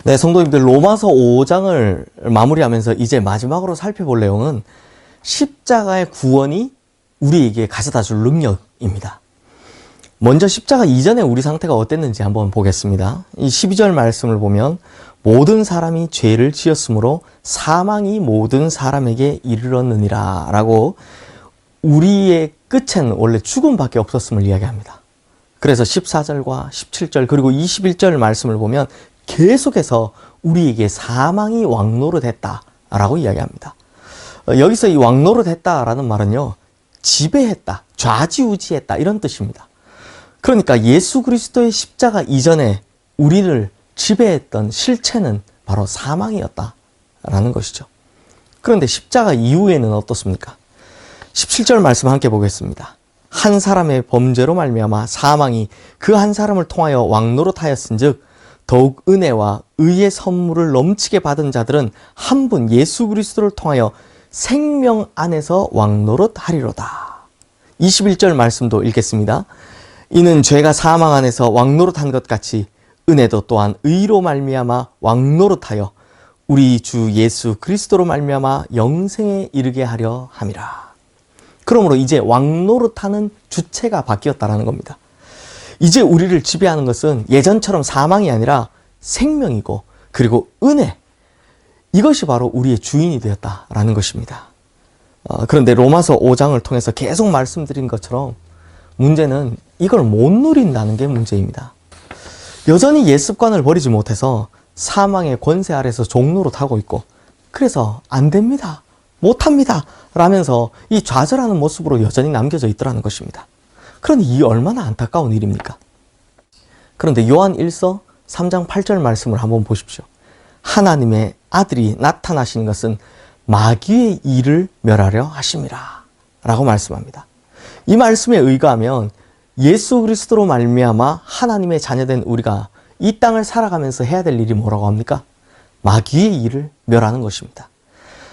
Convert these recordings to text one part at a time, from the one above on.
네, 성도님들, 로마서 5장을 마무리하면서 이제 마지막으로 살펴볼 내용은 십자가의 구원이 우리에게 가져다 줄 능력입니다. 먼저 십자가 이전에 우리 상태가 어땠는지 한번 보겠습니다. 이 12절 말씀을 보면 모든 사람이 죄를 지었으므로 사망이 모든 사람에게 이르렀느니라 라고 우리의 끝엔 원래 죽음밖에 없었음을 이야기합니다. 그래서 14절과 17절 그리고 21절 말씀을 보면 계속해서 우리에게 사망이 왕노릇했다라고 이야기합니다. 여기서 이 왕노릇했다라는 말은요, 지배했다, 좌지우지했다 이런 뜻입니다. 그러니까 예수 그리스도의 십자가 이전에 우리를 지배했던 실체는 바로 사망이었다라는 것이죠. 그런데 십자가 이후에는 어떻습니까? 17절 말씀 함께 보겠습니다. 한 사람의 범죄로 말미암아 사망이 그 한 사람을 통하여 왕노릇하였은즉 더욱 은혜와 의의 선물을 넘치게 받은 자들은 한 분 예수 그리스도를 통하여 생명 안에서 왕노릇하리로다. 21절 말씀도 읽겠습니다. 이는 죄가 사망 안에서 왕노릇한 것 같이 은혜도 또한 의로 말미암아 왕노릇하여 우리 주 예수 그리스도로 말미암아 영생에 이르게 하려 함이라. 그러므로 이제 왕노릇하는 주체가 바뀌었다라는 겁니다. 이제 우리를 지배하는 것은 예전처럼 사망이 아니라 생명이고 그리고 은혜, 이것이 바로 우리의 주인이 되었다라는 것입니다. 그런데 로마서 5장을 통해서 계속 말씀드린 것처럼 문제는 이걸 못 누린다는 게 문제입니다. 여전히 옛 습관을 버리지 못해서 사망의 권세 아래서 종노릇하고 있고, 그래서 안 됩니다, 못합니다 라면서 이 좌절하는 모습으로 여전히 남겨져 있더라는 것입니다. 그런데 이 얼마나 안타까운 일입니까? 그런데 요한 1서 3장 8절 말씀을 한번 보십시오. 하나님의 아들이 나타나신 것은 마귀의 일을 멸하려 하심이라 라고 말씀합니다. 이 말씀에 의거하면 예수 그리스도로 말미암아 하나님의 자녀된 우리가 이 땅을 살아가면서 해야 될 일이 뭐라고 합니까? 마귀의 일을 멸하는 것입니다.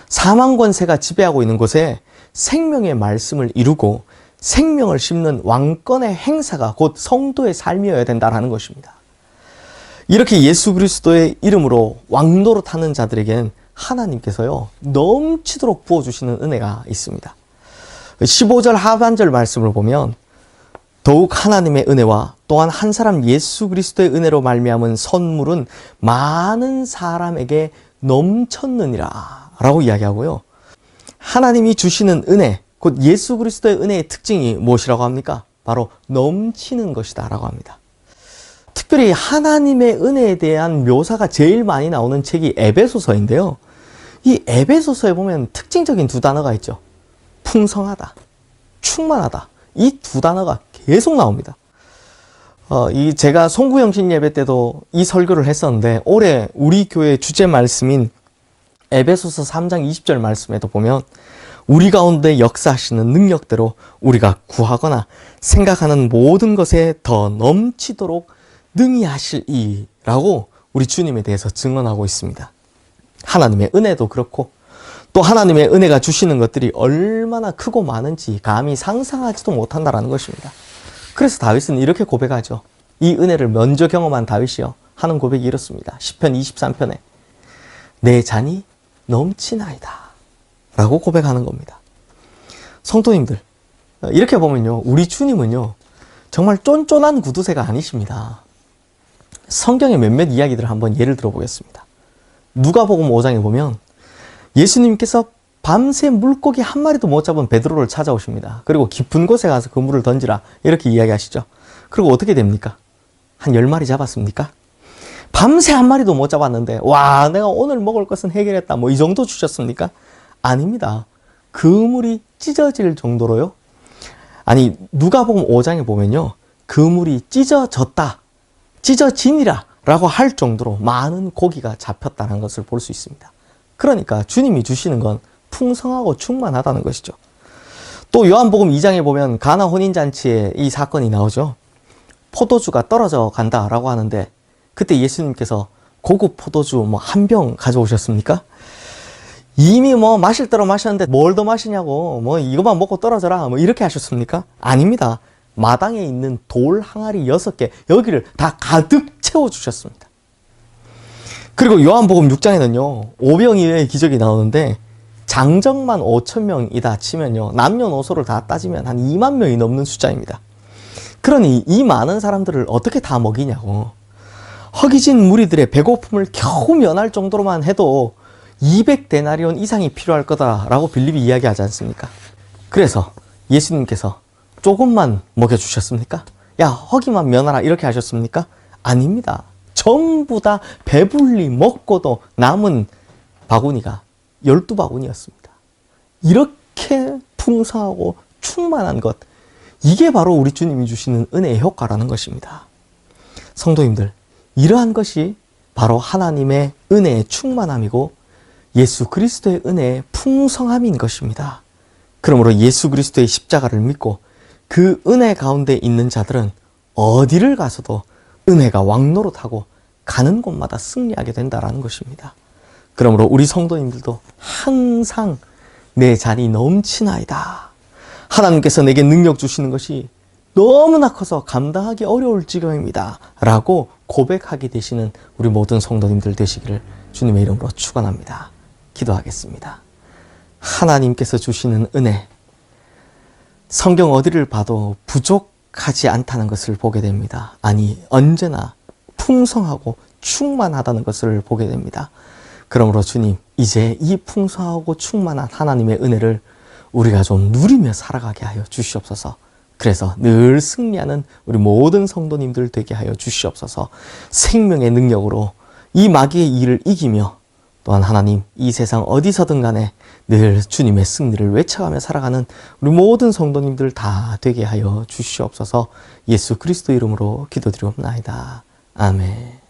사망 권세가 지배하고 있는 곳에 생명의 말씀을 이루고 생명을 심는 왕권의 행사가 곧 성도의 삶이어야 된다는 것입니다. 이렇게 예수 그리스도의 이름으로 왕노릇하는 자들에게는 하나님께서요, 넘치도록 부어주시는 은혜가 있습니다. 15절 하반절 말씀을 보면 더욱 하나님의 은혜와 또한 한 사람 예수 그리스도의 은혜로 말미암은 선물은 많은 사람에게 넘쳤느니라 라고 이야기하고요. 하나님이 주시는 은혜, 곧 예수 그리스도의 은혜의 특징이 무엇이라고 합니까? 바로 넘치는 것이다 라고 합니다. 특별히 하나님의 은혜에 대한 묘사가 제일 많이 나오는 책이 에베소서인데요. 이 에베소서에 보면 특징적인 두 단어가 있죠. 풍성하다, 충만하다. 이 두 단어가 계속 나옵니다. 제가 송구영신 예배 때도 이 설교를 했었는데 올해 우리 교회 주제 말씀인 에베소서 3장 20절 말씀에도 보면 우리 가운데 역사하시는 능력대로 우리가 구하거나 생각하는 모든 것에 더 넘치도록 능히 하실 이라고 우리 주님에 대해서 증언하고 있습니다. 하나님의 은혜도 그렇고 또 하나님의 은혜가 주시는 것들이 얼마나 크고 많은지 감히 상상하지도 못한다라는 것입니다. 그래서 다윗은 이렇게 고백하죠. 이 은혜를 먼저 경험한 다윗이요 하는 고백이 이렇습니다. 시편 23편에 내 잔이 넘치나이다 라고 고백하는 겁니다. 성도님들, 이렇게 보면요, 우리 주님은요 정말 쫀쫀한 구두쇠가 아니십니다. 성경의 몇몇 이야기들을 한번 예를 들어보겠습니다. 누가복음 5장에 보면 예수님께서 밤새 물고기 한 마리도 못 잡은 베드로를 찾아오십니다. 그리고 깊은 곳에 가서 그 물을 던지라 이렇게 이야기하시죠. 그리고 어떻게 됩니까? 한 10마리 잡았습니까? 밤새 한 마리도 못 잡았는데 와, 내가 오늘 먹을 것은 해결했다 뭐 이 정도 주셨습니까? 아닙니다. 그 물이 찢어질 정도로요. 아니, 누가복음 5장에 보면요, 그 물이 찢어졌다, 찢어지니라 라고 할 정도로 많은 고기가 잡혔다는 것을 볼 수 있습니다. 그러니까 주님이 주시는 건 풍성하고 충만하다는 것이죠. 또 요한복음 2장에 보면 가나 혼인잔치에 이 사건이 나오죠. 포도주가 떨어져 간다라고 하는데 그때 예수님께서 고급 포도주 뭐 한 병 가져오셨습니까? 이미 뭐 마실 대로 마셨는데 뭘 더 마시냐고, 뭐 이것만 먹고 떨어져라 뭐 이렇게 하셨습니까? 아닙니다. 마당에 있는 돌 항아리 6개 여기를 다 가득 채워주셨습니다. 그리고 요한복음 6장에는요, 오병이어의 기적이 나오는데 장정만 5,000명이다 치면요, 남녀노소를 다 따지면 한 2만 명이 넘는 숫자입니다. 그러니 이 많은 사람들을 어떻게 다 먹이냐고. 허기진 무리들의 배고픔을 겨우 면할 정도로만 해도 200데나리온 이상이 필요할 거다라고 빌립이 이야기하지 않습니까? 그래서 예수님께서 조금만 먹여주셨습니까? 야, 허기만 면하라 이렇게 하셨습니까? 아닙니다. 전부 다 배불리 먹고도 남은 바구니가 12바구니였습니다. 이렇게 풍성하고 충만한 것, 이게 바로 우리 주님이 주시는 은혜의 효과라는 것입니다. 성도님들, 이러한 것이 바로 하나님의 은혜의 충만함이고 예수 그리스도의 은혜의 풍성함인 것입니다. 그러므로 예수 그리스도의 십자가를 믿고 그 은혜 가운데 있는 자들은 어디를 가서도 은혜가 왕노릇하고 가는 곳마다 승리하게 된다는 것입니다. 그러므로 우리 성도님들도 항상 내 잔이 넘치나이다. 하나님께서 내게 능력 주시는 것이 너무나 커서 감당하기 어려울 지경입니다. 라고 고백하게 되시는 우리 모든 성도님들 되시기를 주님의 이름으로 축원합니다. 기도하겠습니다. 하나님께서 주시는 은혜, 성경 어디를 봐도 부족하지 않다는 것을 보게 됩니다. 아니, 언제나 풍성하고 충만하다는 것을 보게 됩니다. 그러므로 주님, 이제 이 풍성하고 충만한 하나님의 은혜를 우리가 좀 누리며 살아가게 하여 주시옵소서. 그래서 늘 승리하는 우리 모든 성도님들 되게 하여 주시옵소서. 생명의 능력으로 이 마귀의 일을 이기며 또한 하나님, 이 세상 어디서든 간에 늘 주님의 승리를 외쳐가며 살아가는 우리 모든 성도님들 다 되게 하여 주시옵소서. 예수 그리스도 이름으로 기도드리옵나이다. 아멘.